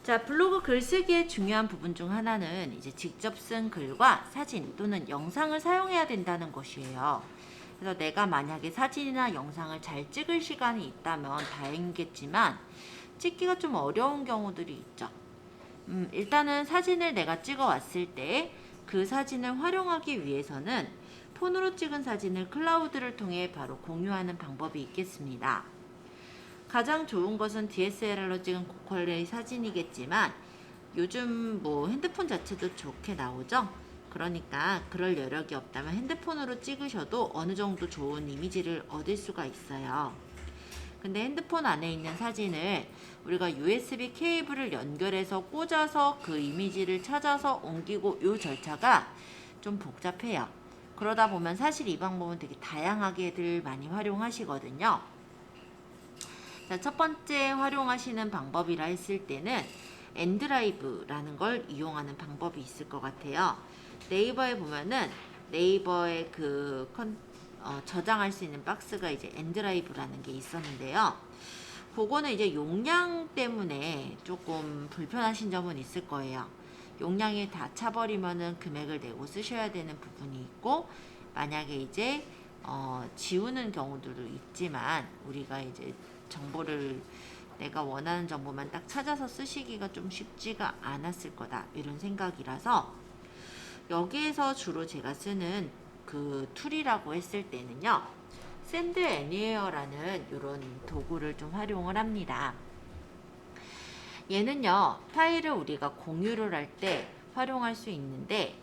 자, 블로그 글쓰기의 중요한 부분 중 하나는 이제 직접 쓴 글과 사진 또는 영상을 사용해야 된다는 것이에요. 그래서 내가 만약에 사진이나 영상을 잘 찍을 시간이 있다면 다행이겠지만 찍기가 좀 어려운 경우들이 있죠. 일단은 사진을 내가 찍어 왔을 때 그 사진을 활용하기 위해서는 폰으로 찍은 사진을 클라우드를 통해 바로 공유하는 방법이 있겠습니다. 가장 좋은 것은 DSLR로 찍은 고퀄의 사진이겠지만 요즘 핸드폰 자체도 좋게 나오죠. 그러니까 그럴 여력이 없다면 핸드폰으로 찍으셔도 어느 정도 좋은 이미지를 얻을 수가 있어요. 근데 핸드폰 안에 있는 사진을 우리가 USB 케이블을 연결해서 꽂아서 그 이미지를 찾아서 옮기고 이 절차가 좀 복잡해요. 그러다 보면 사실 이 방법은 되게 다양하게들 많이 활용하시거든요. 자, 첫 번째 활용하시는 방법이라 했을 때는 엔드라이브라는 걸 이용하는 방법이 있을 것 같아요. 네이버에 보면은 네이버의 저장할 수 있는 박스가 이제 엔드라이브라는 게 있었는데요. 그거는 이제 용량 때문에 조금 불편하신 점은 있을 거예요. 용량이 다 차버리면은 금액을 내고 쓰셔야 되는 부분이 있고, 만약에 이제 지우는 경우들도 있지만 우리가 이제 정보를 내가 원하는 정보만 딱 찾아서 쓰시기가 좀 쉽지가 않았을 거다 이런 생각이라서 여기에서 주로 제가 쓰는 그 툴이라고 했을 때는요, 샌드 애니웨어라는 이런 도구를 좀 활용을 합니다. 얘는요, 파일을 우리가 공유를 할 때 활용할 수 있는데,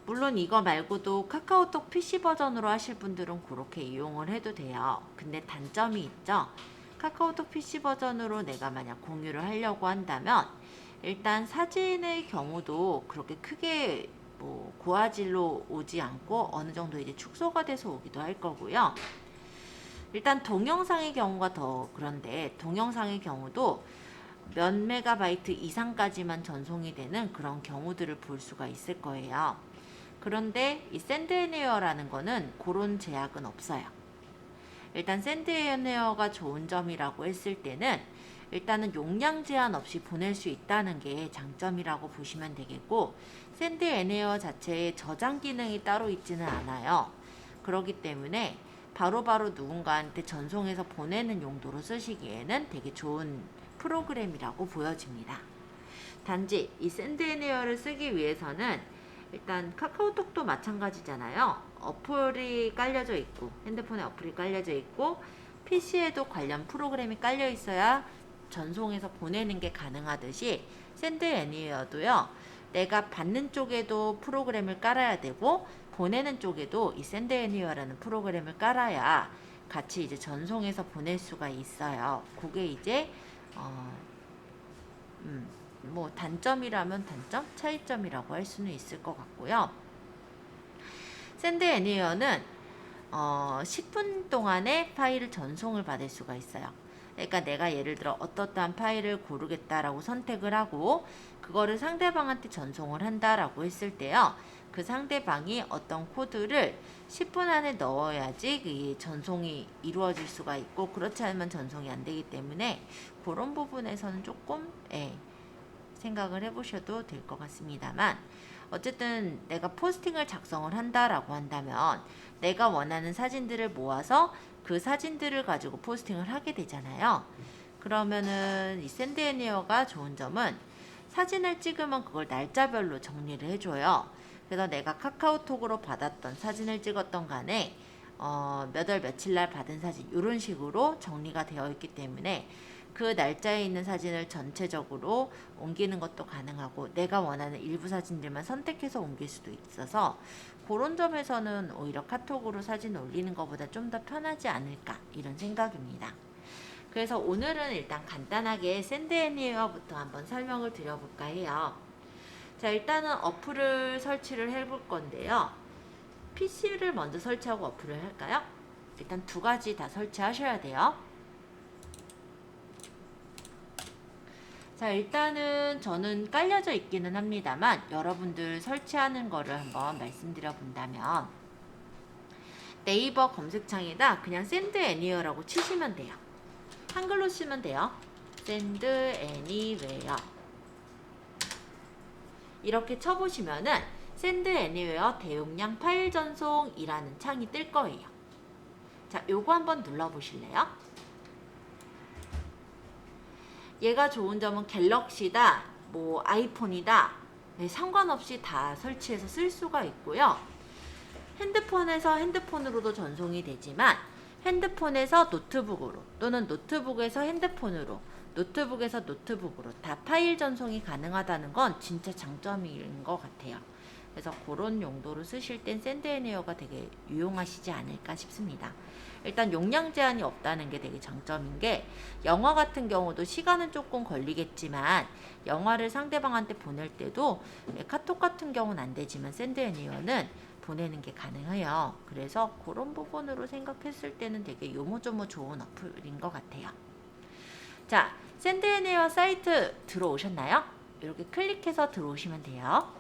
물론 이거 말고도 카카오톡 PC 버전으로 하실 분들은 그렇게 이용을 해도 돼요. 근데 단점이 있죠. 카카오톡 PC 버전으로 내가 만약 공유를 하려고 한다면 일단 사진의 경우도 그렇게 크게 고화질로 오지 않고 어느 정도 이제 축소가 돼서 오기도 할 거고요. 일단 동영상의 경우가 더 그런데, 동영상의 경우도 몇 메가바이트 이상까지만 전송이 되는 그런 경우들을 볼 수가 있을 거예요. 그런데 이 샌드애니웨어라는 거는 그런 제약은 없어요. 일단 샌드애니웨어가 좋은 점이라고 했을 때는 일단은 용량 제한 없이 보낼 수 있다는 게 장점이라고 보시면 되겠고, 샌드애니웨어 자체에 저장 기능이 따로 있지는 않아요. 그렇기 때문에 바로바로 누군가한테 전송해서 보내는 용도로 쓰시기에는 되게 좋은 프로그램이라고 보여집니다. 단지 이 샌드애니웨어를 쓰기 위해서는 일단 카카오톡도 마찬가지잖아요. 어플이 깔려져 있고, 핸드폰에 어플이 깔려져 있고, PC에도 관련 프로그램이 깔려 있어야 전송해서 보내는 게 가능하듯이 샌드애니웨어도요, 내가 받는 쪽에도 프로그램을 깔아야 되고 보내는 쪽에도 이 샌드애니웨어라는 프로그램을 깔아야 같이 이제 전송해서 보낼 수가 있어요. 그게 이제 단점이라면 단점, 차이점이라고 할 수는 있을 것 같고요. 샌드애니웨어는 10분 동안에 파일을 전송을 받을 수가 있어요. 그러니까 내가 예를 들어 어떠한 파일을 고르겠다라고 선택을 하고 그거를 상대방한테 전송을 한다라고 했을 때요, 그 상대방이 어떤 코드를 10분 안에 넣어야지 이 전송이 이루어질 수가 있고, 그렇지 않으면 전송이 안 되기 때문에 그런 부분에서는 조금 생각을 해보셔도 될 것 같습니다만, 어쨌든 내가 포스팅을 작성을 한다라고 한다면 내가 원하는 사진들을 모아서 그 사진들을 가지고 포스팅을 하게 되잖아요. 그러면은 이 샌드애니웨어가 좋은 점은 사진을 찍으면 그걸 날짜별로 정리를 해줘요. 그래서 내가 카카오톡으로 받았던 사진을 찍었던 간에 몇 월 며칠 날 받은 사진 이런 식으로 정리가 되어 있기 때문에 그 날짜에 있는 사진을 전체적으로 옮기는 것도 가능하고 내가 원하는 일부 사진들만 선택해서 옮길 수도 있어서 그런 점에서는 오히려 카톡으로 사진 올리는 것보다 좀 더 편하지 않을까 이런 생각입니다. 그래서 오늘은 일단 간단하게 샌드애니웨어부터 한번 설명을 드려볼까 해요. 자, 일단은 어플을 설치를 해볼 건데요. PC를 먼저 설치하고 어플을 할까요? 일단 두 가지 다 설치하셔야 돼요. 자, 일단은 저는 깔려져 있기는 합니다만 여러분들 설치하는 거를 한번 말씀드려 본다면 네이버 검색창에다 그냥 샌드애니웨어라고 치시면 돼요. 한글로 쓰면 돼요. 샌드애니웨어. 이렇게 쳐보시면은 샌드 애니웨어 대용량 파일 전송이라는 창이 뜰 거예요. 자, 요거 한번 눌러보실래요? 얘가 좋은 점은 갤럭시다, 뭐 아이폰이다, 상관없이 다 설치해서 쓸 수가 있고요. 핸드폰에서 핸드폰으로도 전송이 되지만 핸드폰에서 노트북으로 또는 노트북에서 핸드폰으로, 노트북에서 노트북으로 다 파일 전송이 가능하다는 건 진짜 장점인 것 같아요. 그래서 그런 용도로 쓰실 땐 샌드 애니웨어가 되게 유용하시지 않을까 싶습니다. 일단 용량 제한이 없다는 게 되게 장점인 게, 영화 같은 경우도 시간은 조금 걸리겠지만 영화를 상대방한테 보낼 때도 카톡 같은 경우는 안 되지만 샌드 애니웨어는 보내는 게 가능해요. 그래서 그런 부분으로 생각했을 때는 되게 요모조모 좋은 어플인 것 같아요. 자, 샌드 애니웨어 사이트 들어오셨나요? 이렇게 클릭해서 들어오시면 돼요.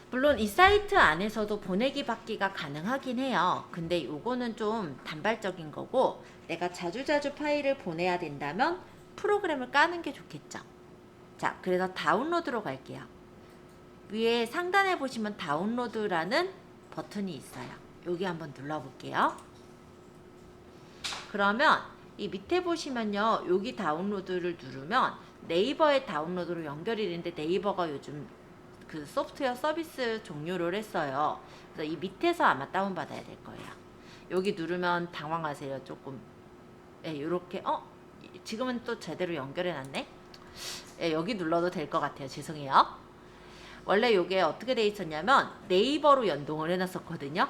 물론 이 사이트 안에서도 보내기 받기가 가능하긴 해요. 근데 요거는 좀 단발적인 거고, 내가 자주자주 파일을 보내야 된다면 프로그램을 까는 게 좋겠죠. 자, 그래서 다운로드로 갈게요. 위에 상단에 보시면 다운로드라는 버튼이 있어요. 여기 한번 눌러볼게요. 그러면 이 밑에 보시면요, 여기 다운로드를 누르면 네이버의 다운로드로 연결이 되는데, 네이버가 요즘 그 소프트웨어 서비스 종료를 했어요. 그래서 이 밑에서 아마 다운받아야 될 거예요. 여기 누르면 당황하세요. 조금. 예, 요렇게, 지금은 또 제대로 연결해놨네? 예, 여기 눌러도 될 것 같아요. 죄송해요. 원래 이게 어떻게 돼 있었냐면 네이버로 연동을 해놨었거든요.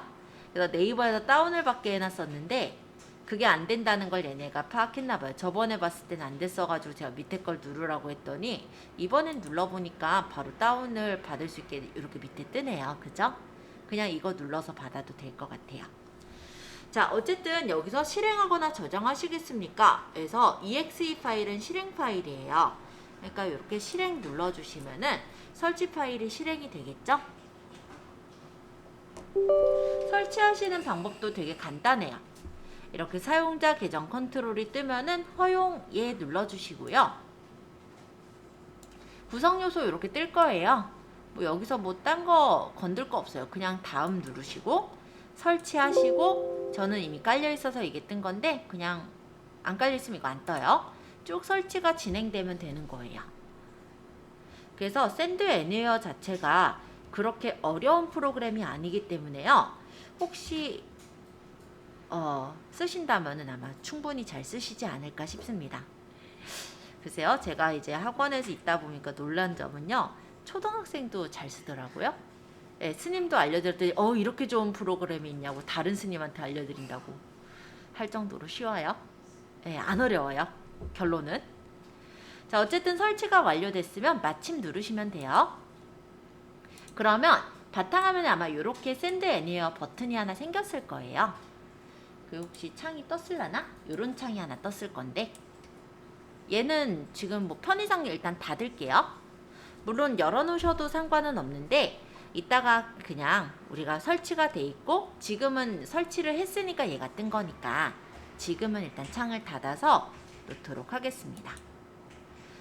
그래서 네이버에서 다운을 받게 해놨었는데 그게 안 된다는 걸 얘네가 파악했나봐요. 저번에 봤을 때는 안 됐어가지고 제가 밑에 걸 누르라고 했더니 이번엔 눌러보니까 바로 다운을 받을 수 있게 이렇게 밑에 뜨네요. 그죠? 그냥 이거 눌러서 받아도 될 것 같아요. 자, 어쨌든 여기서 실행하거나 저장하시겠습니까? 그래서 exe 파일은 실행 파일이에요. 그러니까 이렇게 실행 눌러주시면은 설치 파일이 실행이 되겠죠? 설치하시는 방법도 되게 간단해요. 이렇게 사용자 계정 컨트롤이 뜨면은 허용 예 눌러주시고요. 구성 요소 이렇게 뜰 거예요. 뭐 여기서 뭐 딴 거 건들 거 없어요. 그냥 다음 누르시고 설치하시고, 저는 이미 깔려 있어서 이게 뜬 건데 그냥 안 깔려 있으면 이거 안 떠요. 쭉 설치가 진행되면 되는 거예요. 그래서 샌드 애니웨어 자체가 그렇게 어려운 프로그램이 아니기 때문에요. 혹시 쓰신다면은 아마 충분히 잘 쓰시지 않을까 싶습니다. 글쎄요, 제가 이제 학원에서 있다 보니까 놀란 점은요, 초등학생도 잘 쓰더라고요. 예, 스님도 알려드렸더니 이렇게 좋은 프로그램이 있냐고 다른 스님한테 알려드린다고 할 정도로 쉬워요. 예, 안 어려워요. 결론은. 자, 어쨌든 설치가 완료됐으면 마침 누르시면 돼요. 그러면 바탕화면에 아마 이렇게 샌드 애니웨어 버튼이 하나 생겼을 거예요. 그 혹시 창이 떴을라나? 요런 창이 하나 떴을 건데, 얘는 지금 뭐 편의상 일단 닫을게요. 물론 열어놓으셔도 상관은 없는데 이따가 그냥 우리가 설치가 돼 있고 지금은 설치를 했으니까 얘가 뜬 거니까 지금은 일단 창을 닫아서 놓도록 하겠습니다.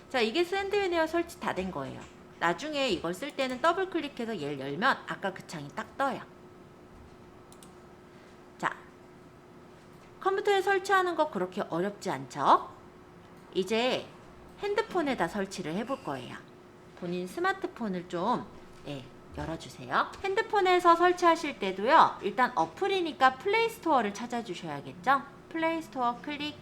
자, 이게 샌드 애니웨어 설치 다 된 거예요. 나중에 이걸 쓸 때는 더블 클릭해서 얘를 열면 아까 그 창이 딱 떠요. 자, 컴퓨터에 설치하는 거 그렇게 어렵지 않죠? 이제 핸드폰에다 설치를 해볼 거예요. 본인 스마트폰을 좀 열어주세요. 핸드폰에서 설치하실 때도요, 일단 어플이니까 플레이스토어를 찾아주셔야겠죠? 플레이스토어 클릭.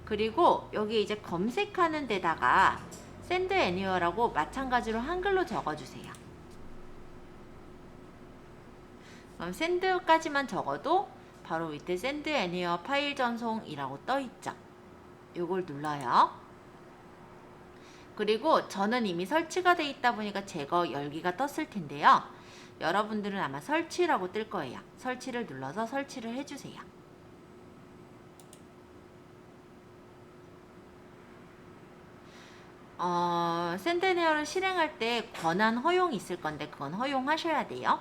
그리고 여기 이제 검색하는 데다가 샌드 애니웨어라고 마찬가지로 한글로 적어주세요. 그럼 샌드까지만 적어도 바로 밑에 샌드 애니웨어 파일 전송이라고 떠있죠. 이걸 눌러요. 그리고 저는 이미 설치가 돼 있다 보니까 제거 열기가 떴을 텐데요. 여러분들은 아마 설치라고 뜰 거예요. 설치를 눌러서 설치를 해주세요. 샌드 애니웨어를 실행할 때 권한 허용이 있을 건데 그건 허용하셔야 돼요.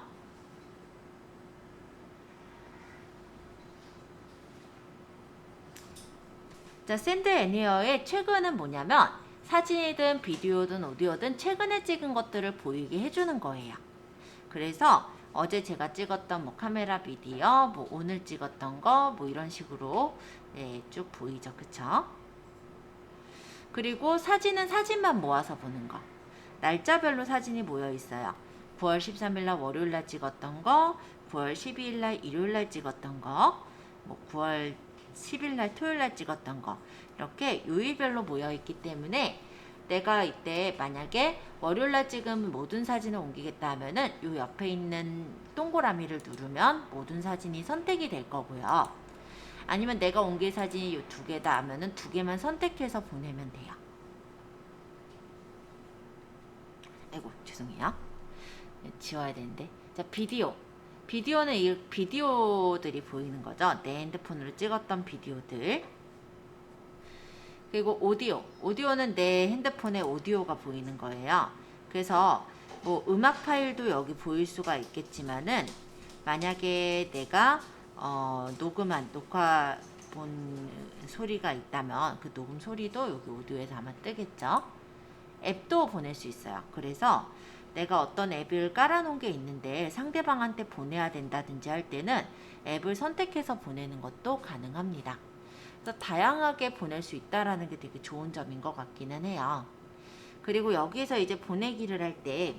자, 샌드 애니어의 최근은 뭐냐면 사진이든 비디오든 오디오든 최근에 찍은 것들을 보이게 해주는 거예요. 그래서 어제 제가 찍었던 뭐 카메라 비디오, 뭐 오늘 찍었던 거, 뭐 이런 식으로 쭉 보이죠. 그쵸? 그리고 사진은 사진만 모아서 보는 거. 날짜별로 사진이 모여 있어요. 9월 13일 날 월요일 날 찍었던 거, 9월 12일 날 일요일 날 찍었던 거, 뭐 9월 10일 날 토요일 날 찍었던 거. 이렇게 요일별로 모여 있기 때문에 내가 이때 만약에 월요일 날 찍은 모든 사진을 옮기겠다 하면은 요 옆에 있는 동그라미를 누르면 모든 사진이 선택이 될 거고요. 아니면 내가 옮길 사진이 요 두 개다 하면은 두 개만 선택해서 보내면 돼요. 아이고, 죄송해요. 지워야 되는데. 자, 비디오. 비디오는 이 비디오들이 보이는 거죠. 내 핸드폰으로 찍었던 비디오들. 그리고 오디오. 오디오는 내 핸드폰에 오디오가 보이는 거예요. 그래서 뭐 음악 파일도 여기 보일 수가 있겠지만은 만약에 내가 녹화 본 소리가 있다면 그 녹음 소리도 여기 오디오에서 아마 뜨겠죠. 앱도 보낼 수 있어요. 그래서 내가 어떤 앱을 깔아놓은 게 있는데 상대방한테 보내야 된다든지 할 때는 앱을 선택해서 보내는 것도 가능합니다. 그래서 다양하게 보낼 수 있다라는 게 되게 좋은 점인 것 같기는 해요. 그리고 여기에서 이제 보내기를 할 때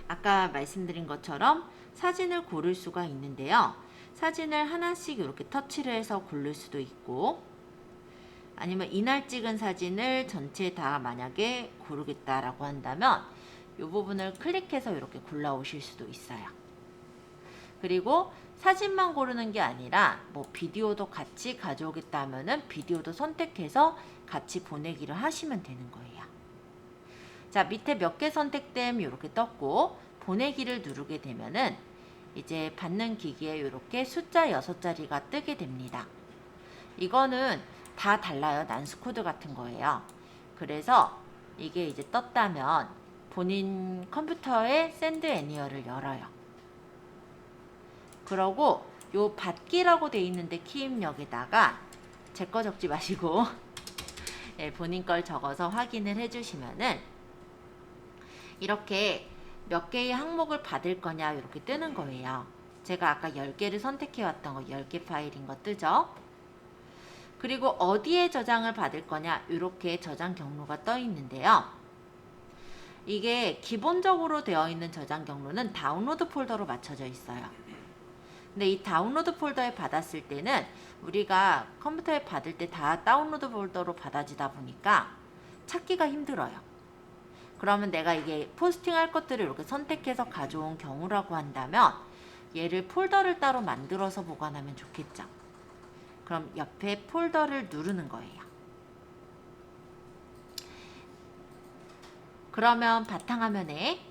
아까 말씀드린 것처럼 사진을 고를 수가 있는데요. 사진을 하나씩 이렇게 터치를 해서 고를 수도 있고, 아니면 이날 찍은 사진을 전체 다 만약에 고르겠다라고 한다면 이 부분을 클릭해서 이렇게 골라 오실 수도 있어요. 그리고 사진만 고르는 게 아니라 뭐 비디오도 같이 가져오겠다 하면은 비디오도 선택해서 같이 보내기를 하시면 되는 거예요. 자, 밑에 몇 개 선택됨 이렇게 떴고 보내기를 누르게 되면은 이제 받는 기기에 이렇게 숫자 6자리가 뜨게 됩니다. 이거는 다 달라요. 난수 코드 같은 거예요. 그래서 이게 이제 떴다면 본인 컴퓨터에 샌드 애니어를 열어요. 그러고 요 받기라고 돼 있는데 키 입력에다가 제 거 적지 마시고 본인 걸 적어서 확인을 해주시면은 이렇게 몇 개의 항목을 받을 거냐 이렇게 뜨는 거예요. 제가 아까 10개를 선택해 왔던 거 10개 파일인 거 뜨죠. 그리고 어디에 저장을 받을 거냐 이렇게 저장 경로가 떠 있는데요. 이게 기본적으로 되어 있는 저장 경로는 다운로드 폴더로 맞춰져 있어요. 근데 이 다운로드 폴더에 받았을 때는 우리가 컴퓨터에 받을 때 다 다운로드 폴더로 받아지다 보니까 찾기가 힘들어요. 그러면 내가 이게 포스팅 할 것들을 이렇게 선택해서 가져온 경우라고 한다면 얘를 폴더를 따로 만들어서 보관하면 좋겠죠. 그럼 옆에 폴더를 누르는 거예요. 그러면 바탕화면에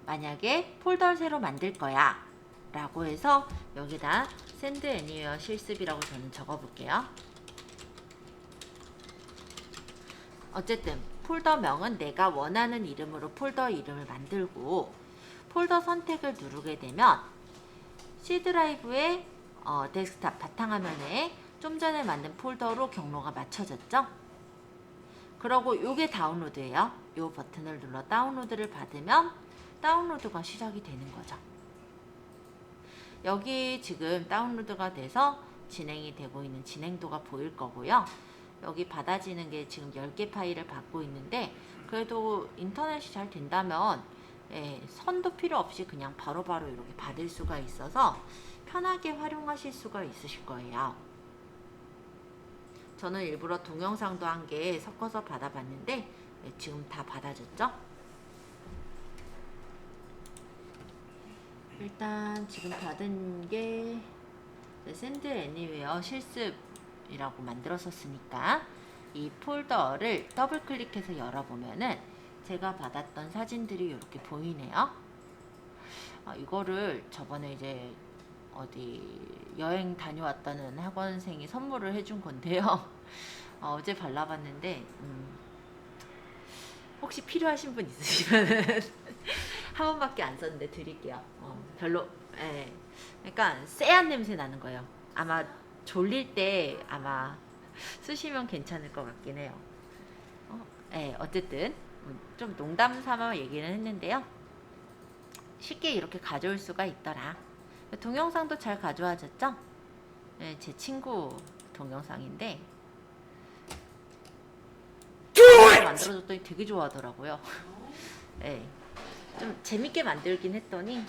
만약에 폴더를 새로 만들 거야 라고 해서 여기다 샌드 애니어 실습이라고 저는 적어볼게요. 어쨌든 폴더명은 내가 원하는 이름으로 폴더 이름을 만들고 폴더 선택을 누르게 되면 C 드라이브의 데스크탑 바탕화면에 좀 전에 만든 폴더로 경로가 맞춰졌죠. 그러고 요게 다운로드예요. 요 버튼을 눌러 다운로드를 받으면 다운로드가 시작이 되는 거죠. 여기 지금 다운로드가 돼서 진행이 되고 있는 진행도가 보일 거고요. 여기 받아지는 게 지금 10개 파일을 받고 있는데 그래도 인터넷이 잘 된다면 선도 필요 없이 그냥 바로바로 이렇게 받을 수가 있어서 편하게 활용하실 수가 있으실 거예요. 저는 일부러 동영상도 한 개 섞어서 받아봤는데 지금 다 받아졌죠? 일단 지금 받은 게 샌드 애니웨어 실습이라고 만들었었으니까 이 폴더를 더블 클릭해서 열어보면은 제가 받았던 사진들이 이렇게 보이네요. 이거를 저번에 이제 어디 여행 다녀왔다는 학원생이 선물을 해준 건데요. 어제 발라봤는데 혹시 필요하신 분 있으시면 한 번밖에 안 썼는데 드릴게요. 별로 그러니까 쎄한 냄새 나는 거예요. 아마 졸릴 때 아마 쓰시면 괜찮을 것 같긴 해요. 네, 어쨌든 좀 농담 삼아 얘기는 했는데요. 쉽게 이렇게 가져올 수가 있더라. 동영상도 잘 가져와졌죠? 네, 제 친구 동영상인데 만들어줬더니 되게 좋아하더라고요. 네, 좀 재밌게 만들긴 했더니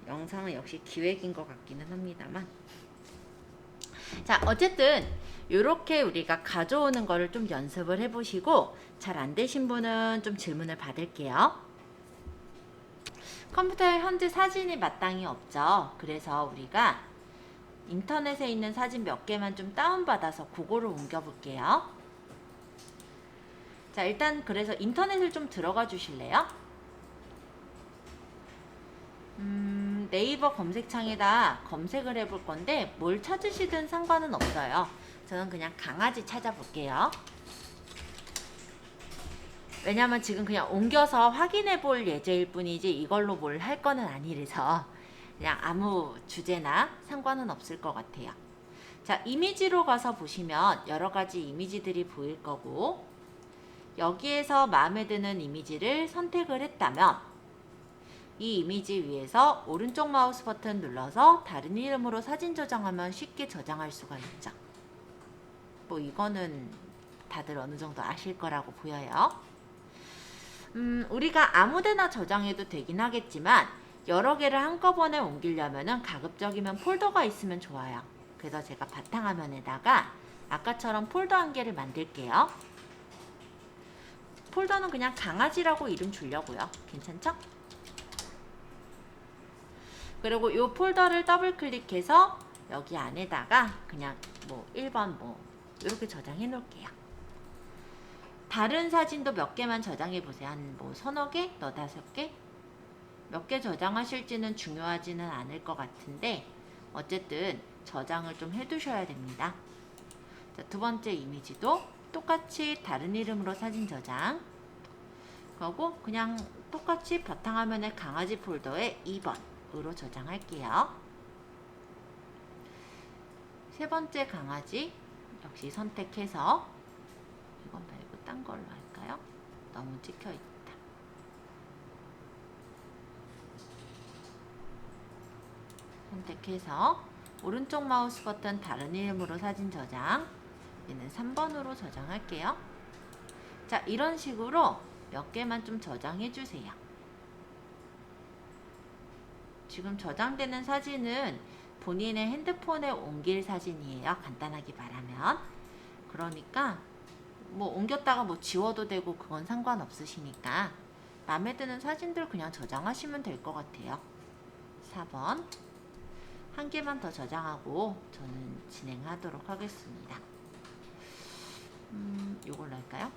영상은 역시 기획인 것 같기는 합니다만, 자 어쨌든 이렇게 우리가 가져오는 거를 좀 연습을 해보시고 잘 안되신 분은 좀 질문을 받을게요. 컴퓨터에 현재 사진이 마땅히 없죠. 그래서 우리가 인터넷에 있는 사진 몇 개만 좀 다운받아서 그거를 옮겨 볼게요. 자 일단 그래서 인터넷을 좀 들어가 주실래요? 네이버 검색창에다 검색을 해볼 건데 뭘 찾으시든 상관은 없어요. 저는 그냥 강아지 찾아볼게요. 왜냐면 지금 그냥 옮겨서 확인해 볼 예제일 뿐이지 이걸로 뭘 할 거는 아니라서 그냥 아무 주제나 상관은 없을 것 같아요. 자, 이미지로 가서 보시면 여러 가지 이미지들이 보일 거고, 여기에서 마음에 드는 이미지를 선택을 했다면 이 이미지 위에서 오른쪽 마우스 버튼 눌러서 다른 이름으로 사진 저장하면 쉽게 저장할 수가 있죠. 뭐 이거는 다들 어느 정도 아실 거라고 보여요. 우리가 아무데나 저장해도 되긴 하겠지만 여러 개를 한꺼번에 옮기려면은 가급적이면 폴더가 있으면 좋아요. 그래서 제가 바탕화면에다가 아까처럼 폴더 한 개를 만들게요. 폴더는 그냥 강아지라고 이름 주려고요. 괜찮죠? 그리고 이 폴더를 더블 클릭해서 여기 안에다가 그냥 뭐 1번 뭐 이렇게 저장해 놓을게요. 다른 사진도 몇 개만 저장해 보세요. 한 뭐 서너 개? 너다섯 개? 몇 개 저장하실지는 중요하지는 않을 것 같은데 어쨌든 저장을 좀 해두셔야 됩니다. 자, 두 번째 이미지도 똑같이 다른 이름으로 사진 저장. 그리고 그냥 똑같이 바탕화면에 강아지 폴더에 2번으로 저장할게요. 세 번째 강아지 역시 선택해서 이건 말고 딴 걸로 할까요? 너무 찍혀있다. 선택해서 오른쪽 마우스 버튼 다른 이름으로 사진 저장, 얘는 3번으로 저장할게요. 자, 이런 식으로 몇 개만 좀 저장해 주세요. 지금 저장되는 사진은 본인의 핸드폰에 옮길 사진이에요. 간단하게 말하면. 그러니까 뭐 옮겼다가 뭐 지워도 되고 그건 상관없으시니까 마음에 드는 사진들 그냥 저장하시면 될 것 같아요. 4번 한 개만 더 저장하고 저는 진행하도록 하겠습니다. 요걸로 할까요?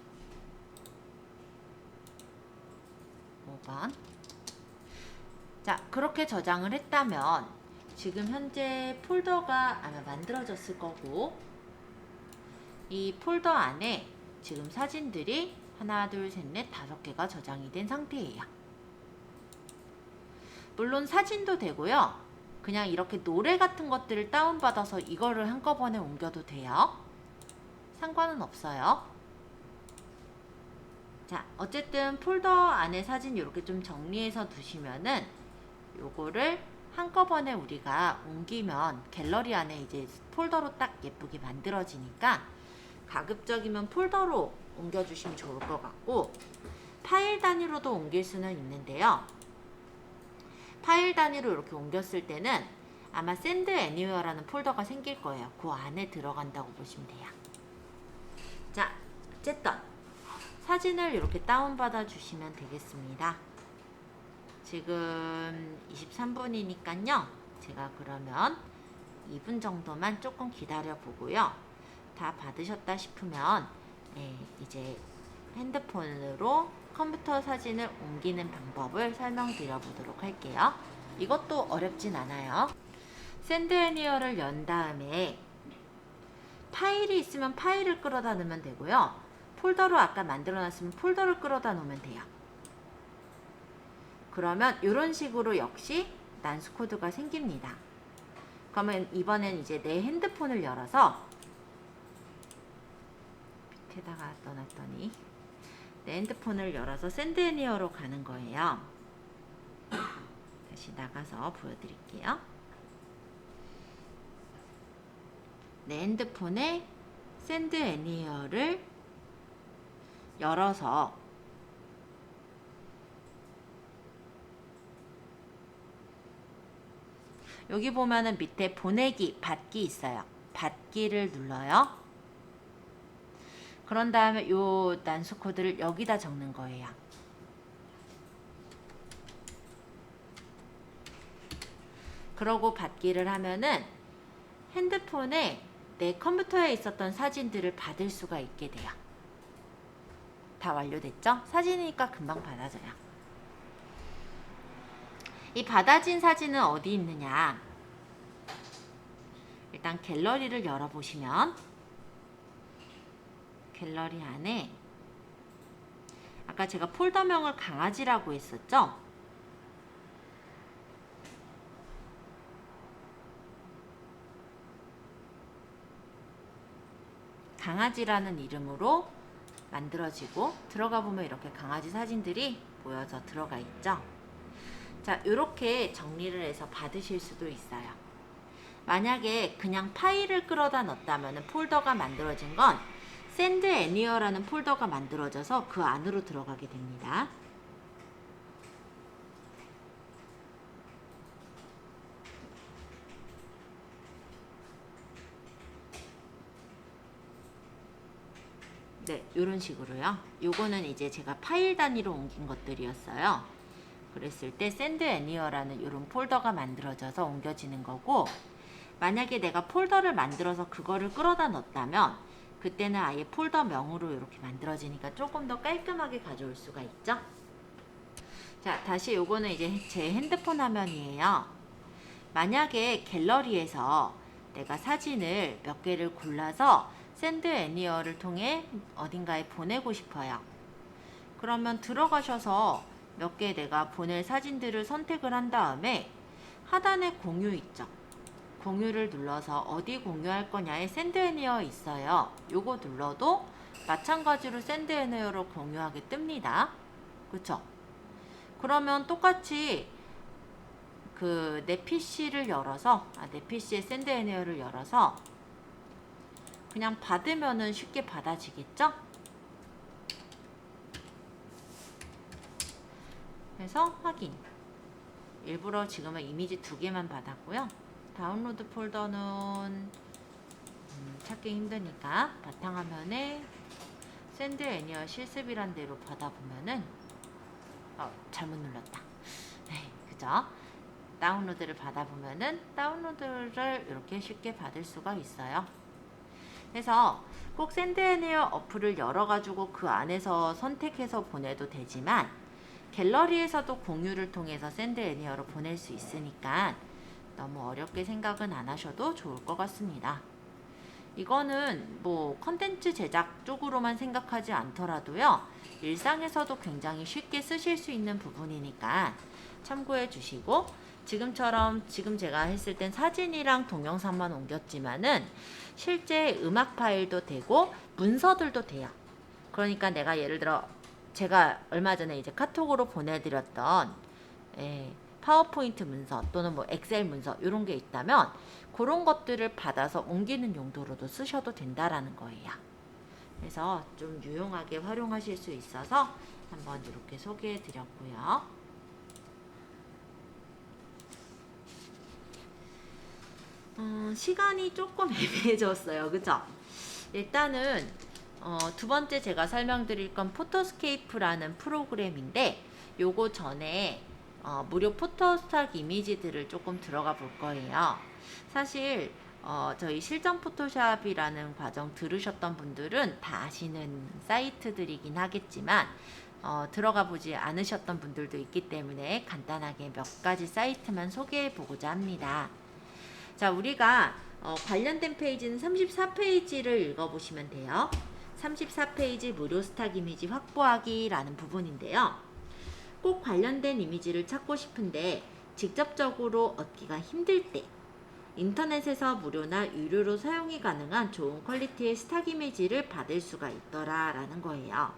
5번. 자, 그렇게 저장을 했다면 지금 현재 폴더가 아마 만들어졌을 거고, 이 폴더 안에 지금 사진들이 하나, 둘, 셋, 넷, 5개가 저장이 된 상태예요. 물론 사진도 되고요. 그냥 이렇게 노래 같은 것들을 다운받아서 이거를 한꺼번에 옮겨도 돼요. 상관은 없어요. 자, 어쨌든 폴더 안에 사진 이렇게 좀 정리해서 두시면은 요거를 한꺼번에 우리가 옮기면 갤러리 안에 이제 폴더로 딱 예쁘게 만들어지니까 가급적이면 폴더로 옮겨주시면 좋을 것 같고, 파일 단위로도 옮길 수는 있는데요. 파일 단위로 이렇게 옮겼을 때는 아마 Send Anywhere라는 폴더가 생길 거예요. 그 안에 들어간다고 보시면 돼요. 자, 어쨌든 사진을 이렇게 다운받아 주시면 되겠습니다. 지금 23분이니까요. 제가 그러면 2분 정도만 조금 기다려 보고요. 다 받으셨다 싶으면 이제 핸드폰으로 컴퓨터 사진을 옮기는 방법을 설명드려 보도록 할게요. 이것도 어렵진 않아요. 샌드 애니어를 연 다음에 파일이 있으면 파일을 끌어다 놓으면 되고요. 폴더로 아까 만들어 놨으면 폴더를 끌어다 놓으면 돼요. 그러면 이런 식으로 역시 난수 코드가 생깁니다. 그러면 이번엔 이제 내 핸드폰을 열어서 밑에다가 넣어놨더니 내 핸드폰을 열어서 샌드 애니어로 가는 거예요. 다시 나가서 보여드릴게요. 내 핸드폰에 샌드 애니어를 열어서 여기 보면은 밑에 보내기, 받기 있어요. 받기를 눌러요. 그런 다음에 요 난수 코드를 여기다 적는 거예요. 그러고 받기를 하면은 핸드폰에 내 컴퓨터에 있었던 사진들을 받을 수가 있게 돼요. 다 완료됐죠? 사진이니까 금방 받아져요. 이 받아진 사진은 어디 있느냐? 일단 갤러리를 열어보시면 갤러리 안에 아까 제가 폴더명을 강아지라고 했었죠? 강아지라는 이름으로 만들어지고 들어가 보면 이렇게 강아지 사진들이 모여서 들어가 있죠. 자, 이렇게 정리를 해서 받으실 수도 있어요. 만약에 그냥 파일을 끌어다 넣었다면 폴더가 만들어진 건 샌드 애니어라는 폴더가 만들어져서 그 안으로 들어가게 됩니다. 네, 이런 식으로요. 요거는 이제 제가 파일 단위로 옮긴 것들이었어요. 그랬을 때 샌드 애니어라는 이런 폴더가 만들어져서 옮겨지는 거고, 만약에 내가 폴더를 만들어서 그거를 끌어다 넣었다면 그때는 아예 폴더명으로 이렇게 만들어지니까 조금 더 깔끔하게 가져올 수가 있죠. 자, 다시 요거는 이제 제 핸드폰 화면이에요. 만약에 갤러리에서 내가 사진을 몇 개를 골라서 샌드 애니어를 통해 어딘가에 보내고 싶어요. 그러면 들어가셔서 몇 개 내가 보낼 사진들을 선택을 한 다음에 하단에 공유 있죠. 공유를 눌러서 어디 공유할 거냐에 샌드 애니어 있어요. 요거 눌러도 마찬가지로 샌드 애니어로 공유하게 뜹니다. 그쵸? 그러면 똑같이 그 내 PC를 열어서 내 PC에 샌드 애니어를 열어서 그냥 받으면은 쉽게 받아지겠죠? 그래서 확인. 일부러 지금은 이미지 2개만 받았고요. 다운로드 폴더는 찾기 힘드니까 바탕화면에 샌드 애니어 실습이란 데로 받아보면은 잘못 눌렀다. 네, 그죠? 다운로드를 받아보면은 다운로드를 이렇게 쉽게 받을 수가 있어요. 그래서 꼭 샌드 애니어 어플을 열어가지고 그 안에서 선택해서 보내도 되지만 갤러리에서도 공유를 통해서 샌드 애니어로 보낼 수 있으니까 너무 어렵게 생각은 안 하셔도 좋을 것 같습니다. 이거는 뭐 컨텐츠 제작 쪽으로만 생각하지 않더라도요, 일상에서도 굉장히 쉽게 쓰실 수 있는 부분이니까 참고해 주시고, 지금처럼 지금 제가 했을 땐 사진이랑 동영상만 옮겼지만은 실제 음악 파일도 되고 문서들도 돼요. 그러니까 내가 예를 들어 제가 얼마 전에 이제 카톡으로 보내드렸던 파워포인트 문서 또는 뭐 엑셀 문서 이런 게 있다면 그런 것들을 받아서 옮기는 용도로도 쓰셔도 된다라는 거예요. 그래서 좀 유용하게 활용하실 수 있어서 한번 이렇게 소개해 드렸고요. 시간이 조금 애매해졌어요. 그죠? 일단은 두 번째 제가 설명드릴 건 포토스케이프라는 프로그램인데, 요거 전에 무료 포토스탁 이미지들을 조금 들어가 볼 거예요. 사실 저희 실전 포토샵이라는 과정 들으셨던 분들은 다 아시는 사이트들이긴 하겠지만 들어가 보지 않으셨던 분들도 있기 때문에 간단하게 몇 가지 사이트만 소개해 보고자 합니다. 자, 우리가 관련된 페이지는 34페이지를 읽어보시면 돼요. 34페이지 무료 스탁 이미지 확보하기 라는 부분인데요. 꼭 관련된 이미지를 찾고 싶은데 직접적으로 얻기가 힘들 때, 인터넷에서 무료나 유료로 사용이 가능한 좋은 퀄리티의 스탁 이미지를 받을 수가 있더라 라는 거예요.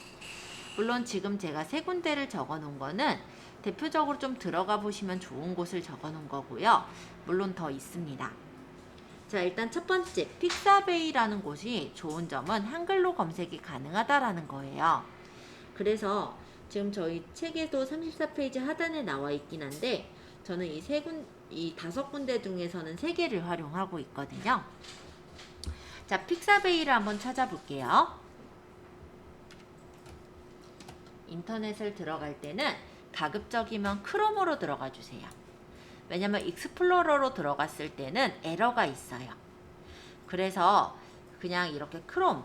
물론 지금 제가 세 군데를 적어 놓은 거는 대표적으로 좀 들어가 보시면 좋은 곳을 적어 놓은 거고요. 물론 더 있습니다. 자, 일단 첫 번째 픽사베이라는 곳이 좋은 점은 한글로 검색이 가능하다라는 거예요. 그래서 지금 저희 책에도 34페이지 하단에 나와 있긴 한데 저는 이 5군데 중에서는 3개를 활용하고 있거든요. 자, 픽사베이를 한번 찾아볼게요. 인터넷을 들어갈 때는 가급적이면 크롬으로 들어가 주세요. 왜냐면 익스플로러로 들어갔을 때는 에러가 있어요. 그래서 그냥 이렇게 크롬,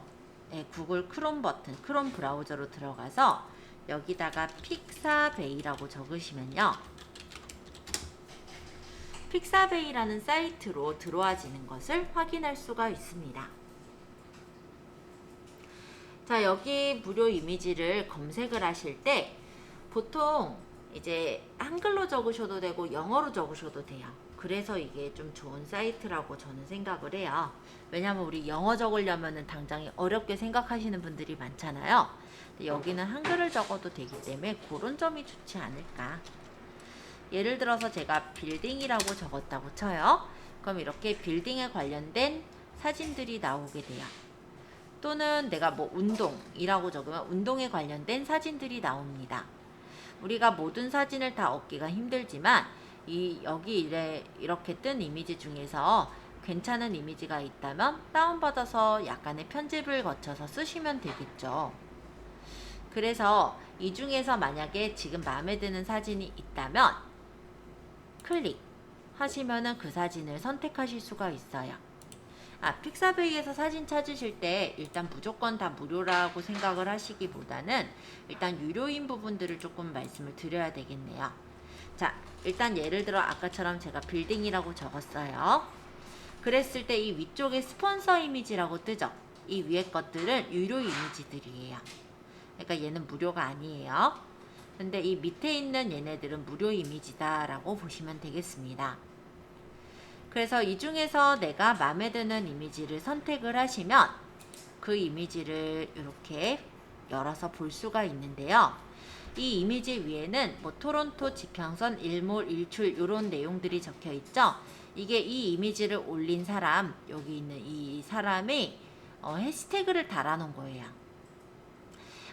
구글 크롬 버튼, 크롬 브라우저로 들어가서 여기다가 픽사베이라고 적으시면요. 픽사베이라는 사이트로 들어와지는 것을 확인할 수가 있습니다. 자, 여기 무료 이미지를 검색을 하실 때 보통 이제 한글로 적으셔도 되고 영어로 적으셔도 돼요. 그래서 이게 좀 좋은 사이트라고 저는 생각을 해요. 왜냐면 우리 영어 적으려면은 당장에 어렵게 생각하시는 분들이 많잖아요. 근데 여기는 한글을 적어도 되기 때문에 그런 점이 좋지 않을까. 예를 들어서 제가 빌딩이라고 적었다고 쳐요. 그럼 이렇게 빌딩에 관련된 사진들이 나오게 돼요. 또는 내가 뭐 운동이라고 적으면 운동에 관련된 사진들이 나옵니다. 우리가 모든 사진을 다 얻기가 힘들지만 여기 이렇게 뜬 이미지 중에서 괜찮은 이미지가 있다면 다운받아서 약간의 편집을 거쳐서 쓰시면 되겠죠. 그래서 이 중에서 만약에 지금 마음에 드는 사진이 있다면 클릭하시면은 그 사진을 선택하실 수가 있어요. 픽사베이에서 사진 찾으실 때 일단 무조건 다 무료라고 생각을 하시기보다는 일단 유료인 부분들을 조금 말씀을 드려야 되겠네요. 자, 일단 예를 들어 아까처럼 제가 빌딩이라고 적었어요. 그랬을 때 이 위쪽에 스폰서 이미지라고 뜨죠. 이 위에 것들은 유료 이미지들이에요. 그러니까 얘는 무료가 아니에요. 근데 이 밑에 있는 얘네들은 무료 이미지다라고 보시면 되겠습니다. 그래서 이 중에서 내가 마음에 드는 이미지를 선택을 하시면 그 이미지를 이렇게 열어서 볼 수가 있는데요. 이 이미지 위에는 뭐 토론토 지평선 일몰 일출 이런 내용들이 적혀 있죠. 이게 이 이미지를 올린 사람, 여기 있는 이 사람이 해시태그를 달아놓은 거예요.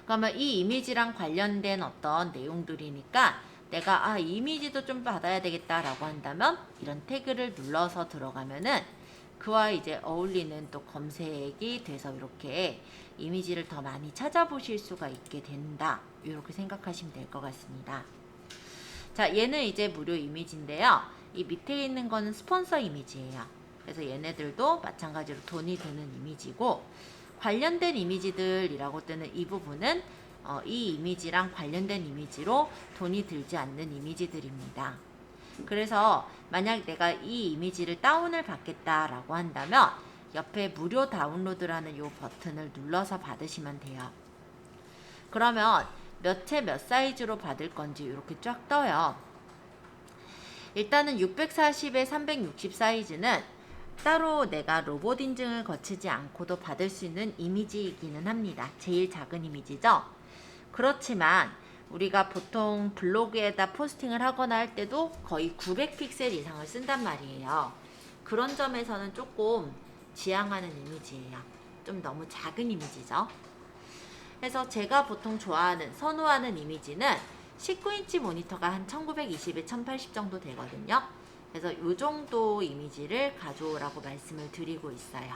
그러면 이 이미지랑 관련된 어떤 내용들이니까 내가 이 이미지도 좀 받아야 되겠다라고 한다면 이런 태그를 눌러서 들어가면은 그와 이제 어울리는 또 검색이 돼서 이렇게 이미지를 더 많이 찾아보실 수가 있게 된다. 이렇게 생각하시면 될 것 같습니다. 자, 얘는 이제 무료 이미지인데요. 이 밑에 있는 거는 스폰서 이미지예요. 그래서 얘네들도 마찬가지로 돈이 드는 이미지고 관련된 이미지들이라고 뜨는 이 부분은 이 이미지랑 관련된 이미지로 돈이 들지 않는 이미지들입니다. 그래서 만약 내가 이 이미지를 다운을 받겠다라고 한다면 옆에 무료 다운로드라는 이 버튼을 눌러서 받으시면 돼요. 그러면 몇 채 몇 사이즈로 받을 건지 이렇게 쫙 떠요. 일단은 640에 360 사이즈는 따로 내가 로봇 인증을 거치지 않고도 받을 수 있는 이미지이기는 합니다. 제일 작은 이미지죠. 그렇지만 우리가 보통 블로그에다 포스팅을 하거나 할 때도 거의 900픽셀 이상을 쓴단 말이에요. 그런 점에서는 조금 지양하는 이미지예요. 좀 너무 작은 이미지죠. 그래서 제가 보통 선호하는 이미지는 19인치 모니터가 한 1920에 1080 정도 되거든요. 그래서 이 정도 이미지를 가져오라고 말씀을 드리고 있어요.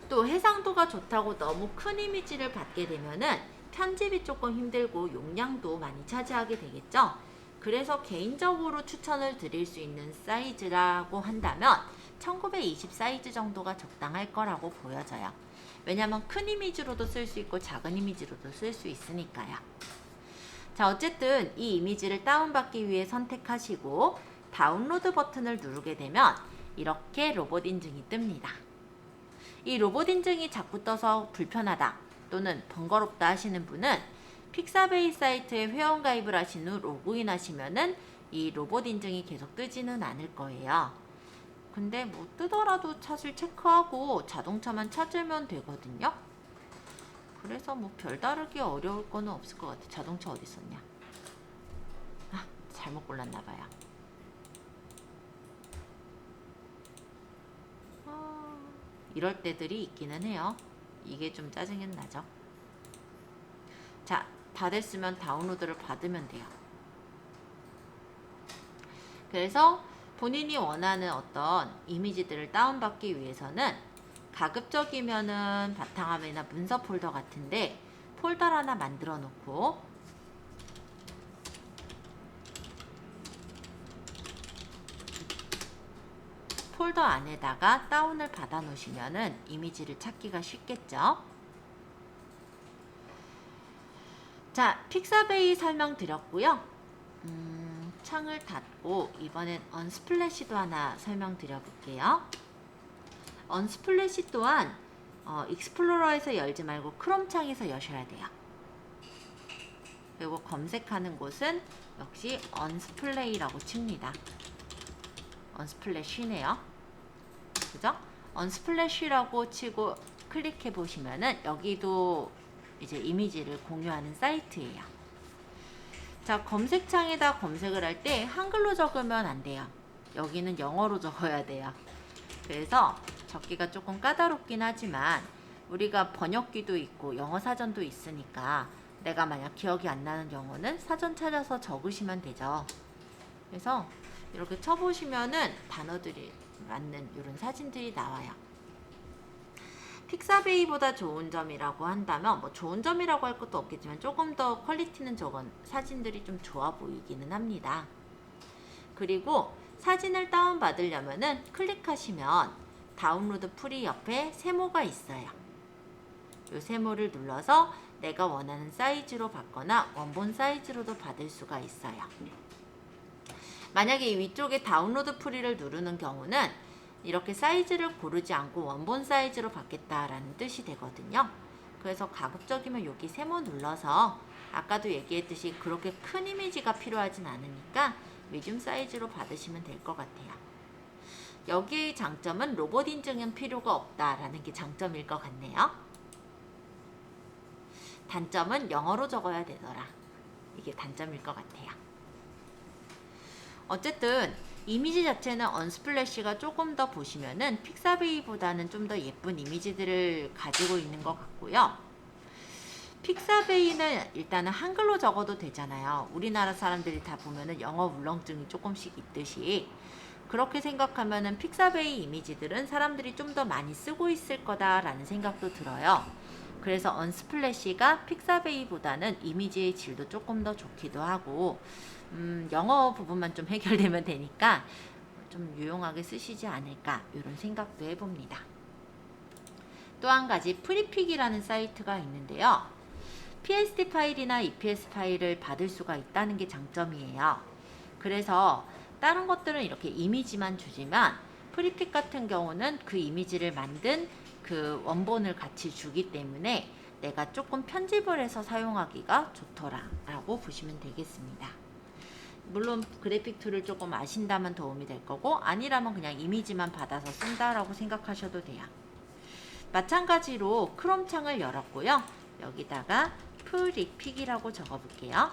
또 해상도가 좋다고 너무 큰 이미지를 받게 되면은 편집이 조금 힘들고 용량도 많이 차지하게 되겠죠. 그래서 개인적으로 추천을 드릴 수 있는 사이즈라고 한다면 1920 사이즈 정도가 적당할 거라고 보여져요. 왜냐면 큰 이미지로도 쓸 수 있고 작은 이미지로도 쓸 수 있으니까요. 자, 어쨌든 이 이미지를 다운받기 위해 선택하시고 다운로드 버튼을 누르게 되면 이렇게 로봇 인증이 뜹니다. 이 로봇 인증이 자꾸 떠서 불편하다 또는 번거롭다 하시는 분은 픽사베이 사이트에 회원가입을 하신 후 로그인 하시면은 이 로봇 인증이 계속 뜨지는 않을 거예요. 근데 뭐 뜨더라도 사실 체크하고 자동차만 찾으면 되거든요. 그래서 뭐 별다르게 어려울 거는 없을 것 같아. 자동차 어디 있었냐? 아, 잘못 골랐나 봐요. 이럴 때들이 있기는 해요. 이게 좀 짜증이 나죠. 자, 다 됐으면 다운로드를 받으면 돼요. 그래서 본인이 원하는 어떤 이미지들을 다운받기 위해서는 가급적이면은 바탕화면이나 문서 폴더 같은데 폴더를 하나 만들어 놓고 폴더 안에다가 다운을 받아 놓으시면은 이미지를 찾기가 쉽겠죠. 자, 픽사베이 설명드렸고요. 창을 닫고 이번엔 언스플래시도 하나 설명드려 볼게요. 언스플래시 또한 익스플로러에서 열지 말고 크롬 창에서 여셔야 돼요. 그리고 검색하는 곳은 역시 언스플레이라고 칩니다. 언스플래시네요. 그죠? 언스플래시라고 치고 클릭해 보시면은 여기도 이제 이미지를 공유하는 사이트예요. 자, 검색창에다 검색을 할 때 한글로 적으면 안 돼요. 여기는 영어로 적어야 돼요. 그래서 적기가 조금 까다롭긴 하지만 우리가 번역기도 있고 영어 사전도 있으니까 내가 만약 기억이 안 나는 영어는 사전 찾아서 적으시면 되죠. 그래서 이렇게 쳐보시면은 단어들이 맞는 이런 사진들이 나와요. 픽사베이보다 좋은 점이라고 한다면 뭐 좋은 점이라고 할 것도 없겠지만 조금 더 퀄리티는 적은 사진들이 좀 좋아 보이기는 합니다. 그리고 사진을 다운받으려면은 클릭하시면 다운로드 프리 옆에 세모가 있어요. 이 세모를 눌러서 내가 원하는 사이즈로 받거나 원본 사이즈로도 받을 수가 있어요. 만약에 이 위쪽에 다운로드 프리를 누르는 경우는 이렇게 사이즈를 고르지 않고 원본 사이즈로 받겠다라는 뜻이 되거든요. 그래서 가급적이면 여기 세모 눌러서 아까도 얘기했듯이 그렇게 큰 이미지가 필요하진 않으니까 미디움 사이즈로 받으시면 될 것 같아요. 여기의 장점은 로봇 인증은 필요가 없다라는 게 장점일 것 같네요. 단점은 영어로 적어야 되더라. 이게 단점일 것 같아요. 어쨌든 이미지 자체는 언스플래시가 조금 더 보시면은 픽사베이보다는 좀 더 예쁜 이미지들을 가지고 있는 것 같고요. 픽사베이는 일단은 한글로 적어도 되잖아요. 우리나라 사람들이 다 보면은 영어 울렁증이 조금씩 있듯이 그렇게 생각하면은 픽사베이 이미지들은 사람들이 좀 더 많이 쓰고 있을 거다라는 생각도 들어요. 그래서 언스플래시가 픽사베이보다는 이미지의 질도 조금 더 좋기도 하고 영어 부분만 좀 해결되면 되니까 좀 유용하게 쓰시지 않을까 이런 생각도 해봅니다. 또 한 가지 프리픽이라는 사이트가 있는데요. PSD 파일이나 EPS 파일을 받을 수가 있다는 게 장점이에요. 그래서 다른 것들은 이렇게 이미지만 주지만 프리픽 같은 경우는 그 이미지를 만든 그 원본을 같이 주기 때문에 내가 조금 편집을 해서 사용하기가 좋더라 라고 보시면 되겠습니다. 물론 그래픽 툴을 조금 아신다면 도움이 될 거고 아니라면 그냥 이미지만 받아서 쓴다라고 생각하셔도 돼요. 마찬가지로 크롬 창을 열었고요. 여기다가 프리픽이라고 적어볼게요.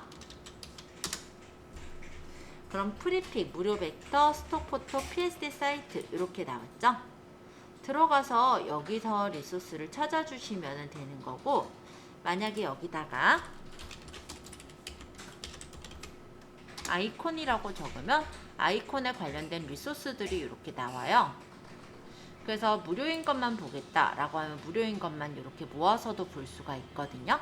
그럼 프리픽, 무료 벡터, 스톡포토, PSD 사이트 이렇게 나왔죠? 들어가서 여기서 리소스를 찾아주시면 되는 거고 만약에 여기다가 아이콘이라고 적으면 아이콘에 관련된 리소스들이 이렇게 나와요. 그래서 무료인 것만 보겠다라고 하면 무료인 것만 이렇게 모아서도 볼 수가 있거든요.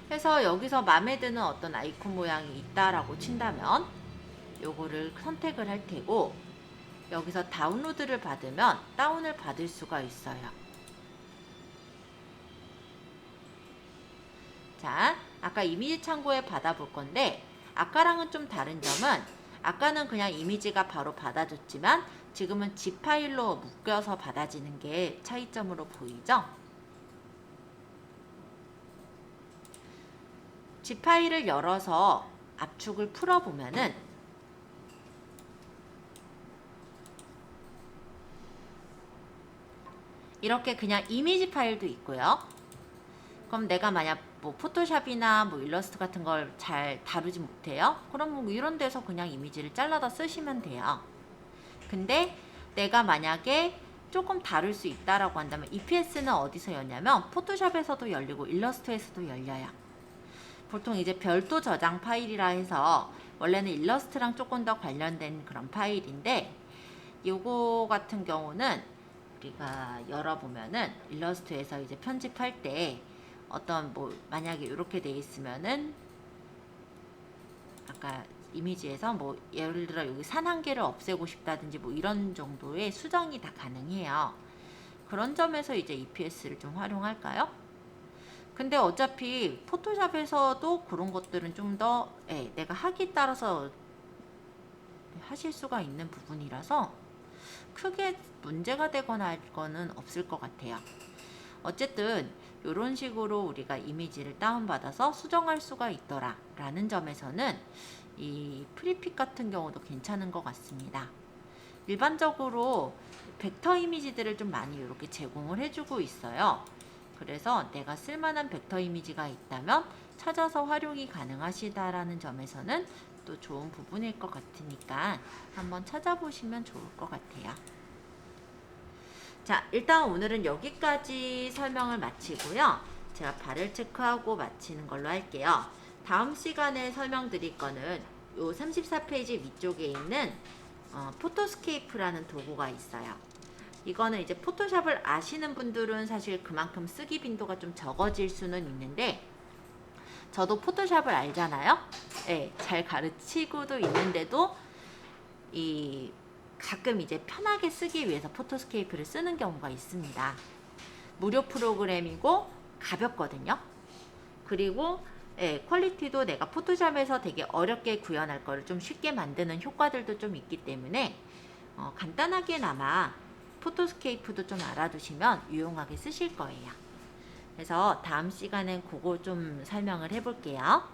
그래서 여기서 마음에 드는 어떤 아이콘 모양이 있다라고 친다면 요거를 선택을 할 테고 여기서 다운로드를 받으면 다운을 받을 수가 있어요. 자, 아까 이미지 창고에 받아볼 건데 아까랑은 좀 다른 점은 아까는 그냥 이미지가 바로 받아줬지만 지금은 zip 파일로 묶여서 받아지는 게 차이점으로 보이죠? zip 파일을 열어서 압축을 풀어보면은 이렇게 그냥 이미지 파일도 있고요. 그럼 내가 만약 뭐 포토샵이나 뭐 일러스트 같은 걸 잘 다루지 못해요? 그럼 뭐 이런 데서 그냥 이미지를 잘라다 쓰시면 돼요. 근데 내가 만약에 조금 다룰 수 있다라고 한다면 EPS는 어디서 여냐면 포토샵에서도 열리고 일러스트에서도 열려요. 보통 이제 별도 저장 파일이라 해서 원래는 일러스트랑 조금 더 관련된 그런 파일인데, 요거 같은 경우는 우리가 열어보면은 일러스트에서 이제 편집할 때 어떤 뭐 만약에 이렇게 돼 있으면은 아까 이미지에서 뭐 예를 들어 여기 산 한 개를 없애고 싶다든지 뭐 이런 정도의 수정이 다 가능해요. 그런 점에서 이제 EPS를 좀 활용할까요? 근데 어차피 포토샵에서도 그런 것들은 좀 더 내가 하기에 따라서 하실 수가 있는 부분이라서 크게 문제가 되거나 할 거는 없을 것 같아요. 어쨌든 이런 식으로 우리가 이미지를 다운받아서 수정할 수가 있더라 라는 점에서는 이 프리픽 같은 경우도 괜찮은 것 같습니다. 일반적으로 벡터 이미지들을 좀 많이 이렇게 제공을 해주고 있어요. 그래서 내가 쓸만한 벡터 이미지가 있다면 찾아서 활용이 가능하시다라는 점에서는 또 좋은 부분일 것 같으니까 한번 찾아보시면 좋을 것 같아요. 자, 일단 오늘은 여기까지 설명을 마치고요. 제가 발열 체크하고 마치는 걸로 할게요. 다음 시간에 설명드릴 거는 요 34페이지 위쪽에 있는 포토스케이프라는 도구가 있어요. 이거는 이제 포토샵을 아시는 분들은 사실 그만큼 쓰기 빈도가 좀 적어질 수는 있는데, 저도 포토샵을 알잖아요. 잘 가르치고도 있는데도 가끔 이제 편하게 쓰기 위해서 포토스케이프를 쓰는 경우가 있습니다. 무료 프로그램이고 가볍거든요. 그리고 퀄리티도 내가 포토샵에서 되게 어렵게 구현할 거를 좀 쉽게 만드는 효과들도 좀 있기 때문에 간단하게나마 포토스케이프도 좀 알아두시면 유용하게 쓰실 거예요. 그래서 다음 시간엔 그거 좀 설명을 해볼게요.